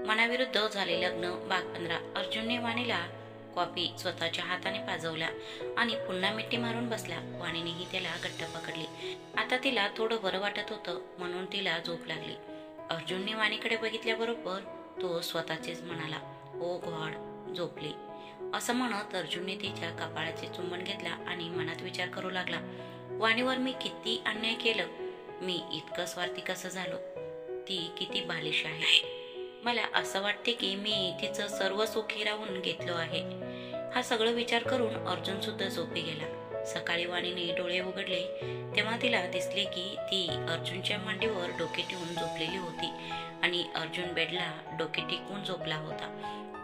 मनाविरुद्ध झाले लग्न भाग 15। अर्जुनने वाणीला कॉफी स्वतःच्या हाताने पाजवल्या आणि पुन्हा मिठी मारून बसला। वाणीनेही त्याला घट्ट पकडली। आता तिला थोडं बरं वाटत होतं म्हणून तिला झोप लागली। अर्जुनने वाणीकडे बघितल्याबरोबर तो स्वतःचेच म्हणाला, ओ गॉड, झोपली असं म्हणत अर्जुनने तिच्या कपाळाचे चुंबन घेतला आणि मनात विचार करू लागला, वाणीवर मी किती अन्याय केलं, मी इतकं स्वार्थी कसं झालो, ती किती बालिश आहे। मला असं वाटते की मी तिचं सर्व सुख हिरावून घेतलं आहे। हा सगळं विचार करून अर्जुन सुद्धा झोपी गेला। सकाळी वाणीने डोळे उघडले तेव्हा तिला दिसले की ती अर्जुनच्या मांडीवर डोके ठेवून झोपलेली होती आणि अर्जुन बेडला डोके टेकवून झोपला होता।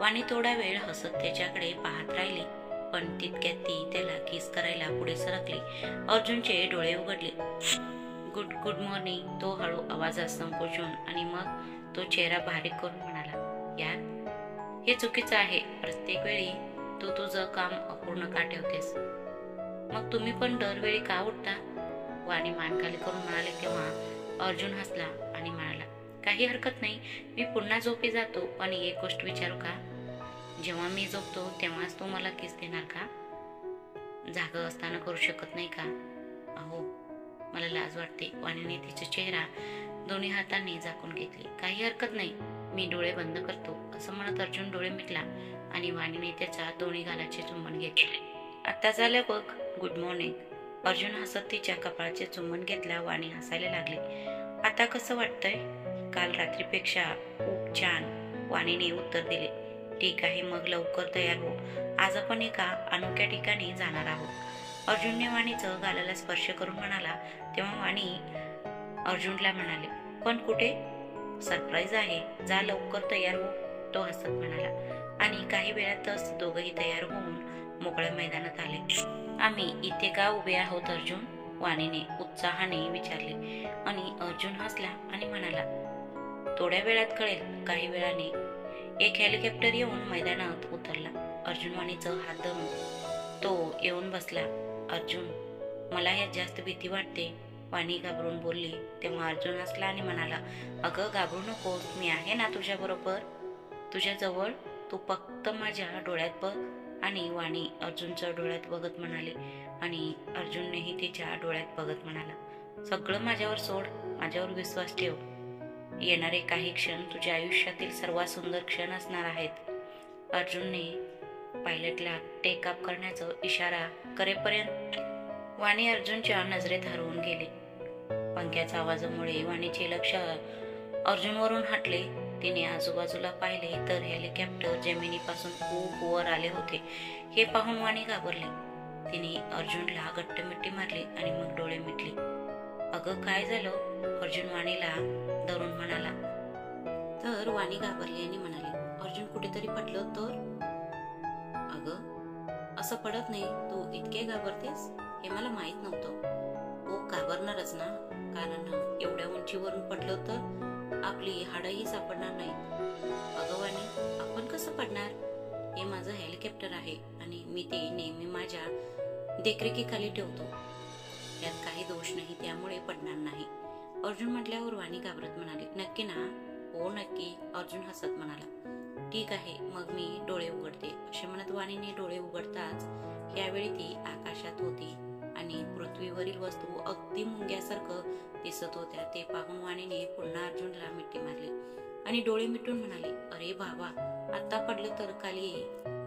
वाणी थोडा वेळ हसत त्याच्याकडे पाहत राहिली, पण तितक्यात ती त्याला किस करायला पुढे सरकली। अर्जुनचे डोळे उघडले। गुड गुड मॉर्निंग, तो हळू आवाजात संकोचून आणि मग तो चेहरा बारीक करून म्हणाला, यार हे चुकीचं आहे, प्रत्येक वेळी तू तुझं काम अपूर्ण का ठेवतेस, मग तुम्ही पण दरवेळी का उठता? वाणी मान खाली करून म्हणाले तेव्हा अर्जुन हसला आणि म्हणाला, काही हरकत नाही, मी पुन्हा झोपी जातो, पण एक गोष्ट विचारू का? जेव्हा मी झोपतो तेव्हाच तू मला किस देणार का? जागं असताना करू शकत नाही का? अहो मला लाज वाटते। वाणीने तिचा चेहरा दोन्ही हातांनी झाकून घेतले। काही हरकत नाही, मी डोळे बंद करतो असं म्हणत अर्जुन डोळे मिटला आणि वाणीने त्याच्या दोन्ही गालाचे चुंबन घेतले। आता झालं बघ, गुड मॉर्निंग। अर्जुन हसत तिच्या कपाळाचे चुंबन घेतला। वाणी हसायला लागली। आता कसं वाटतंय? काल रात्रीपेक्षा खूप छान, वाणीने उत्तर दिले। ठीक आहे, मग लवकर तयार हो, आज आपण एका अनोख्या ठिकाणी जाणार आहोत। अर्जुनने वाणीचं गालाला स्पर्श करून म्हणाला तेव्हा वाणी अर्जुनला म्हणाले, पण कुठे? सरप्राईज आहे, जा लवकर तयार हो, तो हसत म्हणाला आणि काही वेळातच दोघंही तयार होऊन मोकळ्या मैदानात आले। आम्ही इथे का उभे आहोत अर्जुन? वाणीने उत्साहाने विचारले आणि अर्जुन हसला आणि म्हणाला, थोड्या वेळात कळेल। काही वेळाने एक हेलिकॉप्टर येऊन मैदानात उतरला। अर्जुन वाणीचं हात धरून तो येऊन बसला। अर्जुन, मला यात जास्त भीती वाटते, वाणी घाबरून बोलली तेव्हा अर्जुन हसला आणि म्हणाला, अगं घाबरू नकोस, मी आहे ना तुझ्या बरोबर, तुझ्या जवळ, तू फक्त माझ्या डोळ्यात बघ। आणि वाणी अर्जुनच्या डोळ्यात बघत म्हणाली आणि अर्जुननेही तिच्या डोळ्यात बघत म्हणाला, सगळं माझ्यावर सोड, माझ्यावर विश्वास ठेव, येणारे काही क्षण तुझ्या आयुष्यातील सर्वात सुंदर क्षण असणार आहेत। अर्जुनने पायलटला टेक ऑफ करण्याचा इशारा करेपर्यंत वाणी अर्जुनच्या नजरेत हरवून गेले। पंख्याच्या आवाजामुळे वाणीचे लक्ष अर्जुनवरून हटले। तिने आजूबाजूला पाहिले तर हेलिकॉप्टर जमिनीपासून खूप वर आले होते। हे पाहून वाणी घाबरली। तिने अर्जुनला घट्ट मिठी मारली आणि मग डोळे मिटले। अगं काय झालं? अर्जुन वाणीला धरून म्हणाला। तर वाणी घाबरली आणि म्हणाली, अर्जुन कुठेतरी पडलं तर? अगं असं पडत नाही, तू इतके घाबरतेस हे मला माहित नव्हतं। हो घाबरणारच ना, कारण एवढ्या उंचीवरून पडलं तर आपली हाडही सापडणार नाही। अगं वाणी, आपण कसं पडणार? हे माझं हेलिकॉप्टर आहे आणि मी ते नेहमी माझ्या देखरेखीखाली ठेवतो, यात काही दोष नाही, त्यामुळे पडणार नाही। अर्जुन म्हटल्यावर वाणी घाबरत म्हणाली, नक्की ना? हो नक्की, अर्जुन हसत म्हणाला। ठीक आहे, मग मी डोळे उघडते, असे म्हणत वाणीने डोळे उघडताच यावेळी ती आकाशात होती आणि पृथ्वीवरील वस्तू अगदी मुंग्यासारखं दिसत होत्या। ते पाहून वाणीने पुन्हा अर्जुनला मिठी मारली आणि डोळे मिटून म्हणाली, अरे बाबा, आता पडलं तर खाली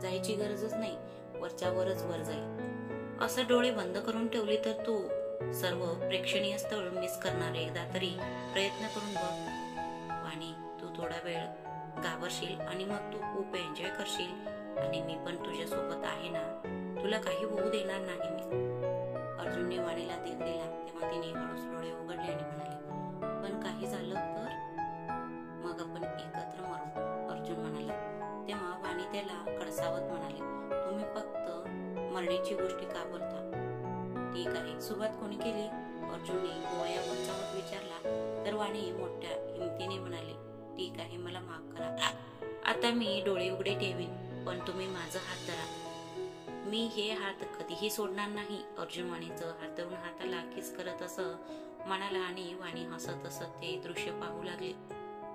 जायची गरजच नाही, वरच्या वरच वर जाईल। असं डोळे बंद करून ठेवले तर तू सर्व प्रेक्षणीय स्थळ मिस करणार। एकदा तरी प्रयत्न करून बघ। वाणी, तू थोडा वेळ घाबरशील आणि मग तू खूप एन्जॉय करशील आणि मी पण तुझ्या सोबत आहे ना, तुला काही होऊ देणार नाही मी। अर्जुनने वाणीला धीर दिला तेव्हा तिने हळूच डोळे उघडले आणि म्हणाले, पण काही झालं तर? मग आपण एकत्र मरू, अर्जुन म्हणाला। तेव्हा वाणी त्याला कडसावत म्हणाले, तुम्ही फक्त मरण्याची गोष्टी का बोलता? ठीक आहे, सुरुवात कोणी केली? अर्जुनने गोया उंचावत विचारला तर वाणी मोठ्या हिमतीने म्हणाली, ठीक आहे, मला माफ करा, आता मी डोळे उघडे ठेवीन, पण तुम्ही माझा हात धरा, मी हे हात कधीही सोडणार नाही। अर्जुन वाणीचं हात धरून हाताला किस करत असं म्हणाला आणि वाणी हसत हसत ते दृश्य पाहू लागले।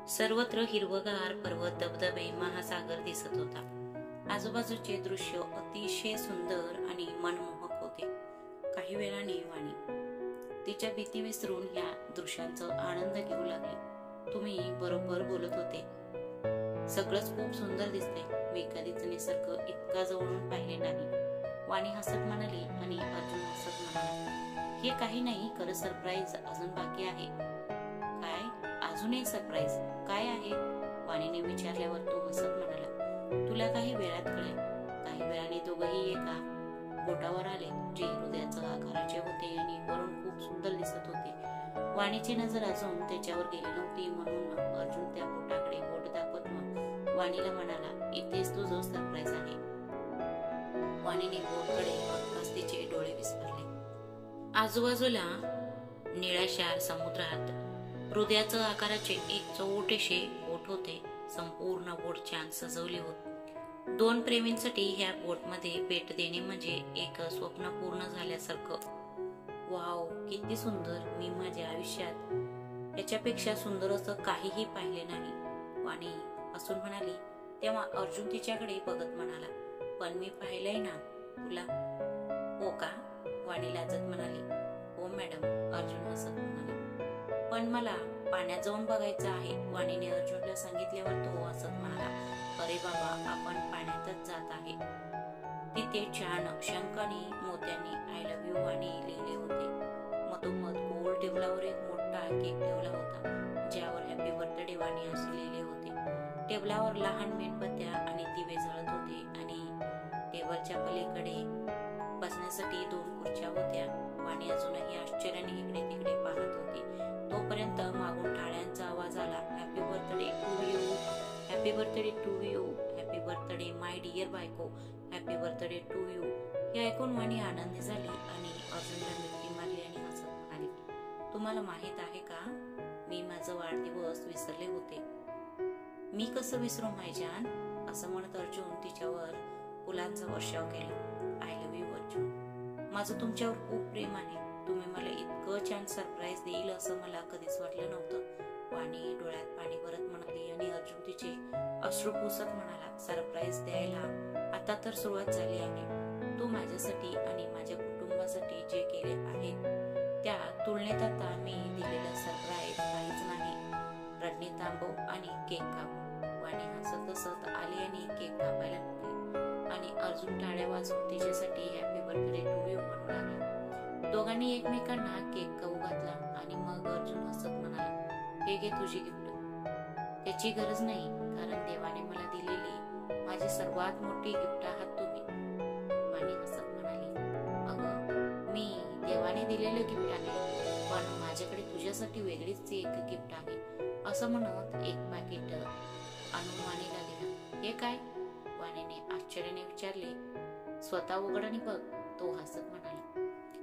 सर्वत्र हिरवगार पर्वत, धबधबे, महासागर दिसत होता. आजूबाजूचे दृश्य अतिशय सुंदर आणि मनमोहक होते. काही वेळाने वाणी तिच्या भीती विसरून या दृश्यांचा आनंद घेऊ लागली. तुम्ही बरोबर बोलत होते. सगळंच खूप सुंदर दिसतंय. मी कधीच निसर्ग इतका जवळून पाहिले नाही. वाणी हसत म्हणाली आणि अर्जुन हसत म्हणाला, हे काही नाही, खरं सरप्राईज अजून बाकी आहे. काय? अजून एक सरप्राईज काय आहे? वाणीने विचारल्यावर तो हसत म्हणाला, तुला काही वेळात कळेल. काही वेळाने दोघंही एका बोटावर आले, जे हृदयाच्या आकाराचे होते आणि वरून खूप सुंदर दिसत होते. वाणीची नजर अजून त्याच्यावर गेली नव्हती, म्हणून अर्जुन त्या बोटाकडे बोट दाखवत वाणीला म्हणाला, इथेच तुझं सरप्राईज आहे. वाणीने बोटकडे बघताच तिचे डोळे विस्फारले. आजूबाजूला निळाशार समुद्रात हृदयाचं आकाराचे एक छोटेसे बोट होते. संपूर्ण बोट छान सजवली होती. दोन प्रेमींसाठी ह्या बोटमध्ये भेट देणे म्हणजे एक स्वप्न पूर्ण झाल्यासारखं. वाव, किती सुंदर. मी माझ्या आयुष्यात याच्यापेक्षा सुंदर असं काहीही पाहिले नाही. वाणी हसून म्हणाली. तेव्हा अर्जुन तिच्याकडे बघत म्हणाला, पण मी पाहिलंय ना तुला. हो का? वाणी लाजत म्हणाली. हो मॅडम, अर्जुन हसत म्हणाले. पण मला पाण्यात जाऊन बघायचं आहे. वाणीने अर्जुनला सांगितल्यावर तो हसत म्हणाला, अरे बाबा, आपण पाण्यातच जात आहे. तिथे छान शंख आणि मोत्यांनी आय लव्ह यू वाणी लिहिले होते. मधोमध गोल टेबलावर एक मोठा केक ठेवला होता, ज्यावर हॅपी बर्थडे वाणी असे लिहिले होते. टेबलावर लहान मेणबत्त्या आणि दिवे जळत होते आणि टेबलच्या पलीकडे बसण्यासाठी 2 खुर्च्या होत्या. वाणी अजूनही आश्चर्याने इकडे तिकडे पाहत होती. तोपर्यंत मागून टाळ्यांचा आवाज आला. Happy birthday to you, happy birthday to you, happy birthday my dear बायको, हॅपी बर्थडे टू यू. हे ऐकून वाणी आनंदी झाली आणि अर्जुनला मिठी मारली आणि हसत म्हणाली, तुम्हाला माहित आहे का, मी माझा वाढदिवस विसरले होते. मी कसं विसरू माय जान, असं म्हणत अर्जुन तिच्यावर फुलांचा वर्षाव केला. I love you Arjun. माझं तुमच्यावर खूप प्रेम आहे. तुम्ही मला इतकं छान सरप्राईज देईल असं मला कधीच वाटलं नव्हतं. वाणी डोळ्यात पाणी भरत म्हणाली आणि अर्जुन तिचे अश्रू पुसत म्हणाला, सरप्राईज द्यायला आता तर सुरुवात झाली आहे. तू माझ्यासाठी आणि माझ्या कुटुंबासाठी जे केले आहे त्या तुलनेत आता मी दिलेलं सरप्राईज काहीच नाही. रडणे थांबव आणि केक काप. वाणी हसत हसत आली आणि केक कापायला लागली आणि अर्जुन टाळ्या वाजवून तिच्यासाठी हॅपी बर्थडे टू यू म्हणू लागला. दोघांनी एकमेकांना केक खाऊ घातला आणि मग अर्जुन हसत म्हणाला, हे घे तुझी गिफ्ट. त्याची गरज नाही, कारण देवाने मला दिलेली माझी सर्वात मोठी गिफ्ट आहात तुम्ही. वाणी हसत म्हणाली, अगं, मी देवाने दिलेलं गिफ्ट आहे, पण माझ्याकडे तुझ्यासाठी वेगळीच एक गिफ्ट आहे. असं म्हणत एक पॅकेट आणून वाणीला दिलं. हे काय? वाणीने आश्चर्याने विचारले. स्वतः उघड आणि बघ, तो हसत म्हणाला.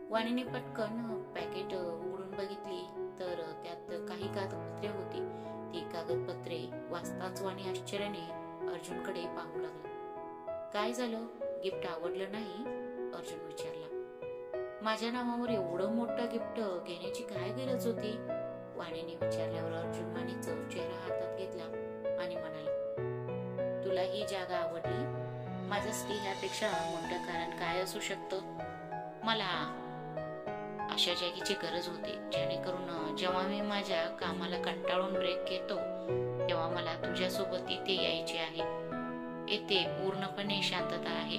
वाणीने पटकन पॅकेट उघडून बघितली तर त्यात काही कागदपत्रे होती. ती कागदपत्रे वाचताच वाणी आश्चर्याने अर्जुनकडे पाहू लागला. काय झालं? गिफ्ट आवडलं नाही? अर्जुन विचारला. माझ्या नावावर एवढं मोठं गिफ्ट घेण्याची काय गरज होती? वाणीने विचारल्यावर अर्जुन वाणीचा चेहरा हातात घेतला आणि म्हणाला, तुला ही जागा आवडली? माझ्यासाठी ह्यापेक्षा मोठं कारण काय असू शकतं? मला अशा जागेची गरज होती, जेणेकरून जेव्हा मी माझ्या कामाला कंटाळून ब्रेक घेतो तेव्हा मला तुझ्यासोबत इथे यायचे आहे. येथे पूर्णपणे शांतता आहे,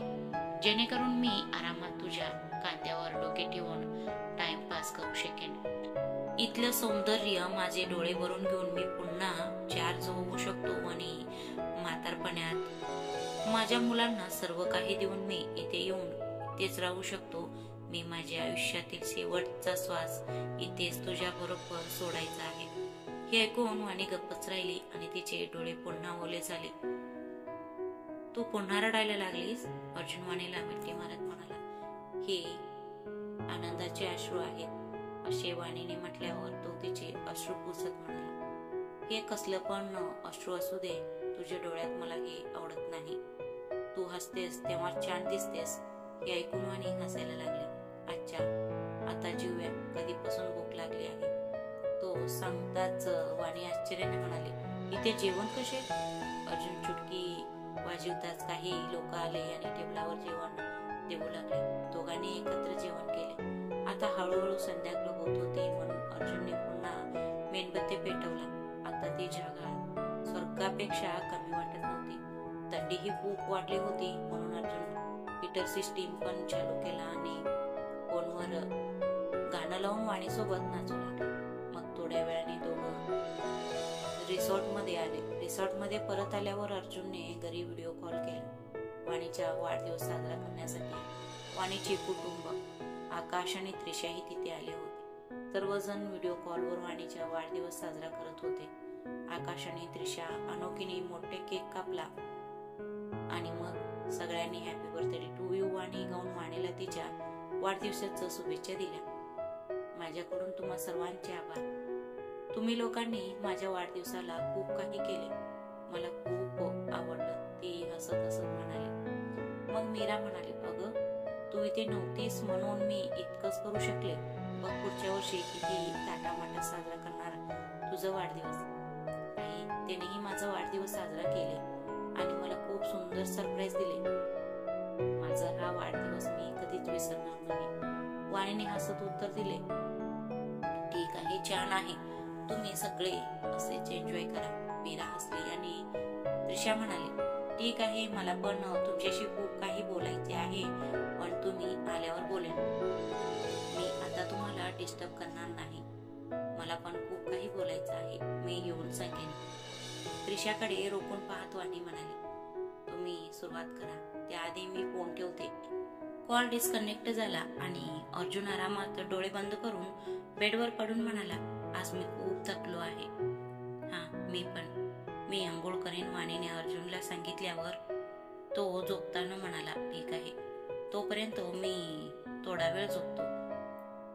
जेणेकरून मी आरामात तुझ्या खांद्यावर डोके ठेवून टाइमपास करू शकेन. इथलं सौंदर्य माझे डोळे भरून घेऊन मी पुन्हा चार्ज होऊ शकतो आणि म्हातारपणात माझ्या मुलांना सर्व काही देऊन मी इथे येऊन इथेच राहू शकतो. मी माझ्या आयुष्यातील शेवटचा श्वास इथेच तुझ्या बरोबर सोडायचा आहे. हे ऐकून वाणी गप्पच राहिली आणि तिचे डोळे पुन्हा ओले झाले. तू पुन्हा रडायला लागलीस? अर्जुन वाणीला मिठी मारत म्हणाला. हे आनंदाचे अश्रू आहेत, असे वाणीने म्हटल्यावर तो तिचे अश्रू पुसत म्हणाला. हे कसलं पण अश्रू असू दे, तुझ्या डोळ्यात मला हे आवडत नाही. तू हसतेस तेव्हा छान दिसतेस. हे ऐकून वाणी हसायला लागली. अच्छा, आता जीवया, कधीपासून भूक लागली आहे? तो सांगताच वाणी आश्चर्याने म्हणाली, इथे जेवण कसे? अर्जुन चुटकी वाजवताच काही लोक आले आणि टेबलावर जेवण देऊ लागले. दोघांनी एकत्र जेवण केले. आता हळूहळू संध्याकाळ होत होती म्हणून अर्जुनने पुन्हा मेणबत्ती पेटवला. आता ती जागा स्वर्गापेक्षा कमी वाटत नव्हती. थंडीही खूप वाढली होती म्हणून अर्जुन हीटर सिस्टीम पण चालू केला आणि फोनवर गाणं लावून वाणीसोबत नाचू लागले. मग थोड्या वेळाने दोघं रिसॉर्टमध्ये आले. रिसॉर्टमध्ये परत आल्यावर अर्जुनने घरी व्हिडिओ कॉल केला. वाणीचा वाढदिवस साजरा करण्यासाठी वाणीचे कुटुंब आकाश आणि त्रिशाही तिथे आले होते. सर्वजण व्हिडिओ कॉलवर वाणीचा वाढदिवस साजरा करत होते. आकाश आणि त्रिशा अनोखीने मोठे केक कापला आणि मग सगळ्यांनी हॅपी बर्थडे टू यू वाणी गाऊन वाणीला तिच्या वाढदिवसाच्या शुभेच्छा दिल्या. माझ्याकडून तुम्हा सर्वांचे आभार. तुम्ही लोकांनी माझ्या वाढदिवसाला खूप काही केले. मला खूप आवडलं, ती हसत हसत म्हणाली. मग मीरा म्हणाली, अगं तू इथे नव्हतीस म्हणून मी इतकंच करू शकले. मग पुढच्या वर्षी किती थाटामाटात साजरा करणार तुझा वाढदिवस. आई त्यानेही माझा वाढदिवस साजरा केले आणि मला खूप सुंदर सरप्राईज दिले. माझा हा वाढदिवस मी कधीच विसरणार नाही. वाणीने हसत उत्तर दिले, ठीक आहे, छान आहे, तुम्ही सगळे असेच एन्जॉय करा. मीरा हसली आणि त्रिशा म्हणाली, ठीक आहे, मला पण तुमच्याशी खूप काही बोलायचे आहे, पण तुम्ही आल्यावर बोलेन. मी आता तुम्हाला डिस्टर्ब करणार नाही. मला पण खूप काही बोलायचं आहे, मी येऊन सांगेन. त्रिशाकडे रोखून पाहत वाणी म्हणाली, तुम्ही सुरुवात करा, त्याआधी मी फोन ठेवते. कॉल डिस्कनेक्ट झाला आणि अर्जुन आरामात डोळे बंद करून बेडवर पडून म्हणाला, आज मी खूप थकलो आहे. हा मी पण. मी आंघोळ करेन. वाणीने अर्जुनला सांगितल्यावर तो झोपताना म्हणाला, ठीक आहे, तोपर्यंत मी थोडा वेळ झोपतो.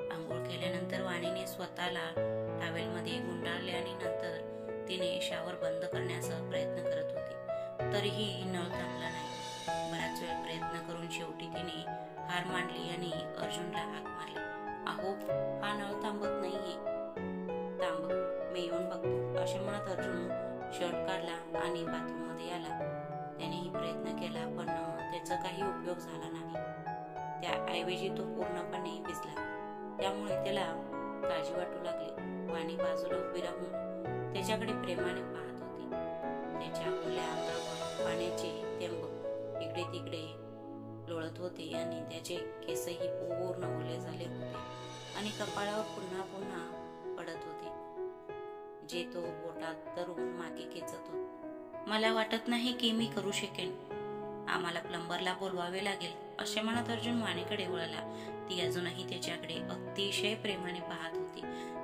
आंघोळ केल्यानंतर वाणीने स्वतःला टॉवेलमध्ये गुंडाळले आणि नंतर तिने शॉवर बंद करण्याचा प्रयत्न करत होती. तरीही नळ थांबला नाही. बराच वेळ प्रयत्न करून शेवटी तिने हार मांडली आणि अर्जुनला हाक मारली, अहो हा नळ थांबत नाहीये, थांब, मी येऊन बघतो. असे म्हणत अर्जुन शर्ट काढला आणि बाथरूम मध्ये आला. त्यानेही प्रयत्न केला पण त्याचा काही उपयोग झाला नाही. त्याऐवजी तो पूर्णपणे भिजला. त्यामुळे त्याला काळजी वाटू लागली. वाणी बाजूला उभी राहून त्याच्याकडे प्रेमाने पाहत होती. त्याच्या ओल्या अंगावर पाण्याचे थेंब इकडे तिकडे लोळत होते आणि त्याचे केसही पूर्ण ओले झाले होते आणि कपाळावर पुन्हा पुन्हा पडत होते, जे तो बोटात धरून मागे खेचत होता. मला वाटत नाही की मी करू शकेन. आम्हाला प्लंबरला बोलवावे लागेल. असे म्हणत अर्जुन वाणीकडे वळला. ती अजूनही त्याच्याकडे अतिशय प्रेमाने पाहत होती.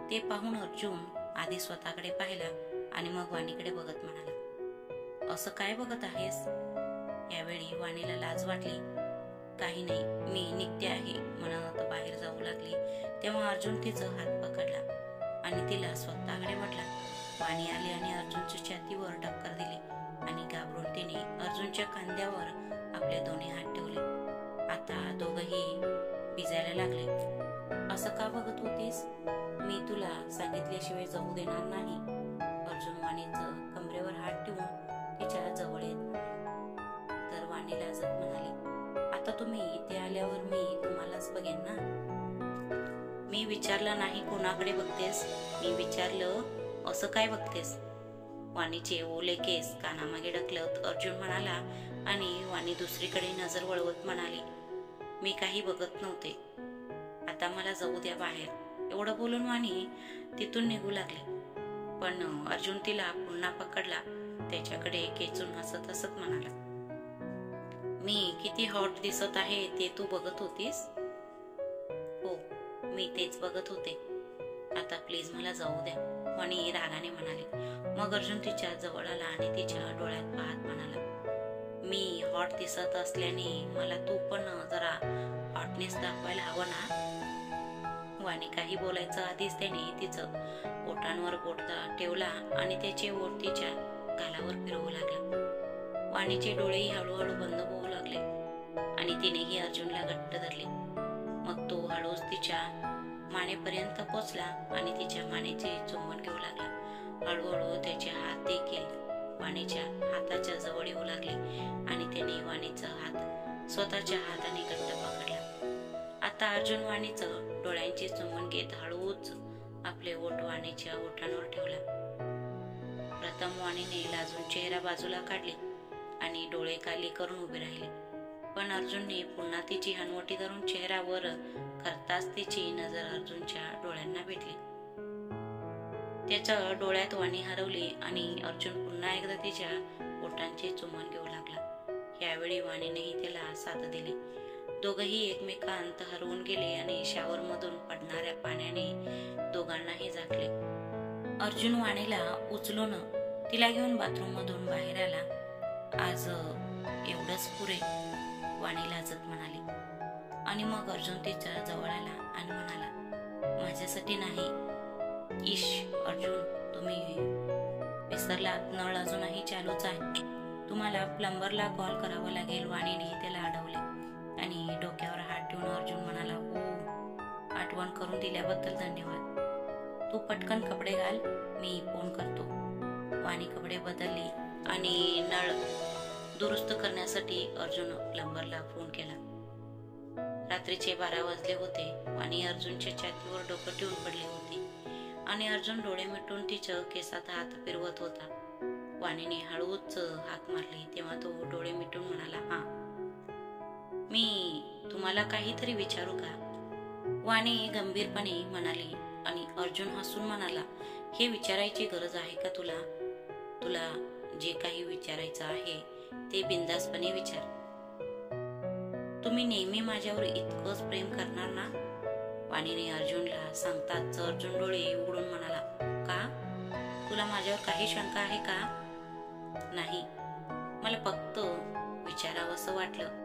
ते पाहून अर्जुन आधी स्वतःकडे पाहिला आणि मग वाणीकडे बघत म्हणाला, असं काय बघत आहेस? यावेळी वाणीला लाज वाटली. काही नाही, मी निघते आहे म्हणत बाहेर जाऊ लागली. तेव्हा अर्जुन तिचं हात पकडला आणि तिला स्वतःकडे म्हटला. वाणी आली आणि अर्जुनच्या छातीवर टक्कर दिली आणि घाबरून तिने अर्जुनच्या खांद्यावर आपले दोन्ही हात ठेवले. आता दोघंही भिजायला लागले. असं का बघत होतीस? मी तुला सांगितल्याशिवाय जाऊ देणार नाही. अर्जुन वाणीचं कमरेवर हात ठेवून तिच्या जवळ येत तर वाणी लाजत म्हणाली, आता तुम्ही इथे आल्यावर मी तुम्हालाच बघेन ना. मी विचारलं नाही कोणाकडे बघतेस, मी विचारलं असं काय बघतेस. वाणीचे ओले केस कानामागे ढकलत अर्जुन म्हणाला आणि वाणी दुसरीकडे नजर वळवत म्हणाली, मी काही बघत नव्हते, आता मला जाऊ द्या बाहेर. एवढं बोलून वाणी तिथून निघू लागली. पण अर्जुन तिला पुन्हा पकडला. त्याच्याकडे खेचून हसत हसत म्हणाला, मी किती हॉट दिसत आहे ते तू बघत होतीस? हो, मी तेच बघत होते. आता प्लीज मला जाऊ द्या, वाणी रागाने म्हणाली. मग अर्जुन तिच्या जवळ आला आणि तिच्या डोळ्यात पाहत म्हणाला, मी हॉट दिसत असल्याने मला तू पण जरा हॉटनेस दाखवायला हवं ना. वाणी काही बोलायचं आधीच त्याने तिचं ओठांवर बोट ठेवला आणि त्याचे ओठ तिच्या गालावर फिरवू लागला. वाणीचे डोळेही हळूहळू बंद होऊ लागले आणि तिनेही अर्जुनला घट्ट धरले. मग तो हळूच तिच्या मानेपर्यंत पोचला आणि तिच्या मानेचे चुंबन घेऊ लागला. हळूहळू त्याचे हात देखील वाणीच्या हाताच्या जवळ येऊ लागले आणि त्याने वाणीचा हात स्वतःच्या हाताने घट्ट पकडला. आता अर्जुन वाणीचं डोळ्यांची चुंबन घेत हळूच आपले ओठ वाणीच्या ओठांवर ठेवला. प्रथम वाणीने लाजून चेहरा बाजूला काढली आणि डोळे खाली करून उभे राहिले. पण अर्जुनने पुन्हा तिची हनवटी धरून चेहरा वर करताच तिची नजर अर्जुनच्या डोळ्यांना भेटली. त्याच्या डोळ्यात वाणी हरवली आणि अर्जुन पुन्हा एकदा तिच्या ओठांचे चुंबन घेऊ लागला. यावेळी वाणीनेही त्याला साथ दिली. दोघंही एकमेकांत हरवून गेले आणि शावर मधून पडणाऱ्या पाण्याने दोघांनाही झाकले. अर्जुन वाणीला उचलून तिला घेऊन बाथरूम मधून बाहेर आला. आज एवढंच पुरे, वाणी लाजत म्हणाली. आणि मग अर्जुन तिच्या जवळ आला आणि म्हणाला, माझ्यासाठी नाही. इश अर्जुन, तुम्ही विसरलात, नळ अजूनही चालूच आहे. तुम्हाला प्लंबरला कॉल करावा लागेल. वाणीने त्याला अडवले आणि डोक्यावर हात ठेवून अर्जुन म्हणाला, हो, आठवण करून दिल्याबद्दल धन्यवाद. तू पटकन कपडे घाल, मी फोन करतो. वाणी कपडे बदलली आणि नळ दुरुस्त करण्यासाठी अर्जुन प्लंबरला फोन केला. रात्रीचे 12 वाजले होते. वाणी अर्जुनच्या छातीवर डोकं ठेवून पडली होती आणि अर्जुन डोळे मिटून तिच्या केसात हात फिरवत होता. वाणीने हळूच हाक मारली तेव्हा तो डोळे मिटून म्हणाला, हा, मी तुम्हाला काहीतरी विचारू का? वाणी गंभीरपणे म्हणाली आणि अर्जुन हसून म्हणाला, हे विचारायची गरज आहे का तुला? तुला जे काही विचारायचं आहे ते बिनधास्तपणे विचार. तुम्ही नेहमी माझ्यावर इतकंच प्रेम करणार ना? वाणीने अर्जुनला सांगताच अर्जुन डोळे उघडून म्हणाला, का? तुला माझ्यावर काही शंका आहे का? नाही, मला फक्त विचारावंसं वाटलं.